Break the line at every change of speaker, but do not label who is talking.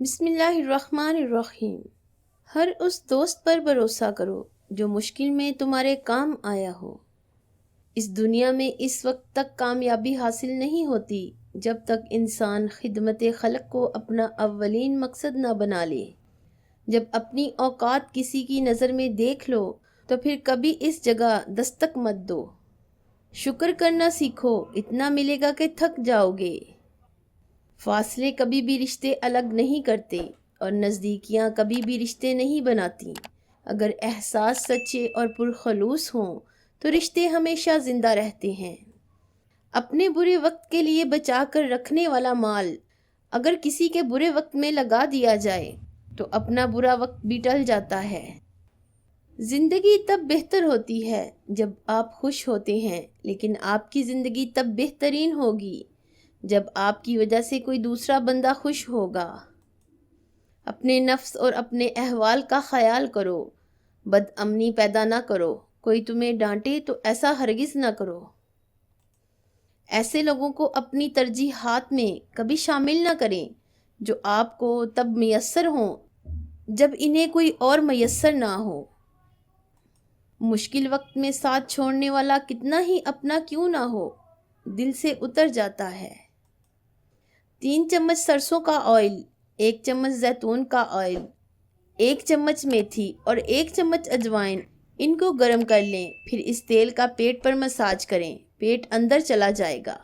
بسم اللہ الرحمن الرحیم۔ ہر اس دوست پر بھروسہ کرو جو مشکل میں تمہارے کام آیا ہو۔ اس دنیا میں اس وقت تک کامیابی حاصل نہیں ہوتی جب تک انسان خدمت خلق کو اپنا اولین مقصد نہ بنا لے۔ جب اپنی اوقات کسی کی نظر میں دیکھ لو تو پھر کبھی اس جگہ دستک مت دو۔ شکر کرنا سیکھو، اتنا ملے گا کہ تھک جاؤ گے۔ فاصلے کبھی بھی رشتے الگ نہیں کرتے اور نزدیکیاں کبھی بھی رشتے نہیں بناتی۔ اگر احساس سچے اور پرخلوص ہوں تو رشتے ہمیشہ زندہ رہتے ہیں۔ اپنے برے وقت کے لیے بچا کر رکھنے والا مال اگر کسی کے برے وقت میں لگا دیا جائے تو اپنا برا وقت بھی ٹل جاتا ہے۔ زندگی تب بہتر ہوتی ہے جب آپ خوش ہوتے ہیں، لیکن آپ کی زندگی تب بہترین ہوگی جب آپ کی وجہ سے کوئی دوسرا بندہ خوش ہوگا۔ اپنے نفس اور اپنے احوال کا خیال کرو، بد امنی پیدا نہ کرو۔ کوئی تمہیں ڈانٹے تو ایسا ہرگز نہ کرو۔ ایسے لوگوں کو اپنی ترجیحات میں کبھی شامل نہ کریں جو آپ کو تب میسر ہوں جب انہیں کوئی اور میسر نہ ہو۔ مشکل وقت میں ساتھ چھوڑنے والا کتنا ہی اپنا کیوں نہ ہو، دل سے اتر جاتا ہے۔ 3 چمچ سرسوں کا آئل، 1 چمچ زیتون کا آئل، 1 چمچ میتھی اور 1 چمچ اجوائن، ان کو گرم کر لیں۔ پھر اس تیل کا پیٹ پر مساج کریں، پیٹ اندر چلا جائے گا۔